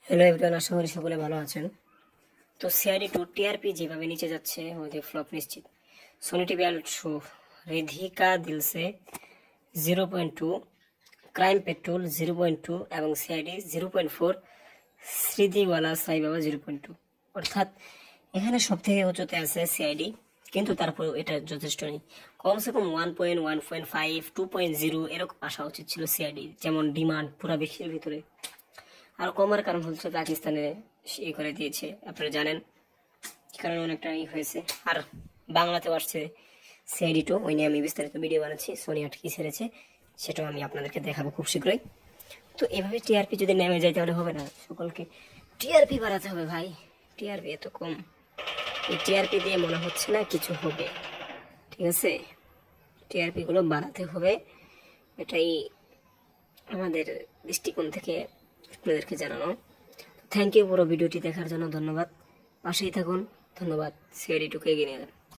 Hello everyone, আশা করি সকলে ভালো আছেন। তো সিআইডি টু টিআরপি যেভাবে নিচে যাচ্ছে ওদের ফ্লপ নিশ্চিত। Sony TV আলট show রেধিকা দিলসে 0.2, crime petrol 0.2 এবং সিআইডি 0.4, স্মৃতিওয়ালা সাইবাবা 0.2। অর্থাৎ এখানে সব থেকে উঁচুতে আছে সিআইডি, কিন্তু তারপর এটা যথেষ্ট নেই। কমসে কম 1.1, 1.5, 2.0 এরকম আসা উচিত ছিল সিআইডি, যেমন ডিমান্ড পুরা বিশ্বের ভিতরে। আর কমার কারণ হচ্ছে পাকিস্তানে ই করে দিয়েছে, আপনারা জানেন, কারণ অনেকটা ই হয়েছে। আর বাংলাতেও আসছে সিআইডি টু, ওই নিয়ে আমি বিস্তারিত ভিডিও বানাচ্ছি। সোনি আট কি ছেড়েছে সেটাও আমি আপনাদেরকে দেখাবো খুব শীঘ্রই। তো এভাবে টিআরপি যদি নেমে যায় তাহলে হবে না, সকলকে টিআরপি বাড়াতে হবে ভাই। টিআরপি এত কম, এই টিআরপি দিয়ে মনে হচ্ছে না কিছু হবে। ঠিক আছে, টিআরপি গুলো বাড়াতে হবে, এটাই আমাদের দৃষ্টিকোণ থেকে আপনাদেরকে জানানো। থ্যাংক ইউ পুরো ভিডিওটি দেখার জন্য, ধন্যবাদ। পাশেই থাকুন, ধন্যবাদ। সিআইডি টুকে এগিয়ে নিয়ে যান।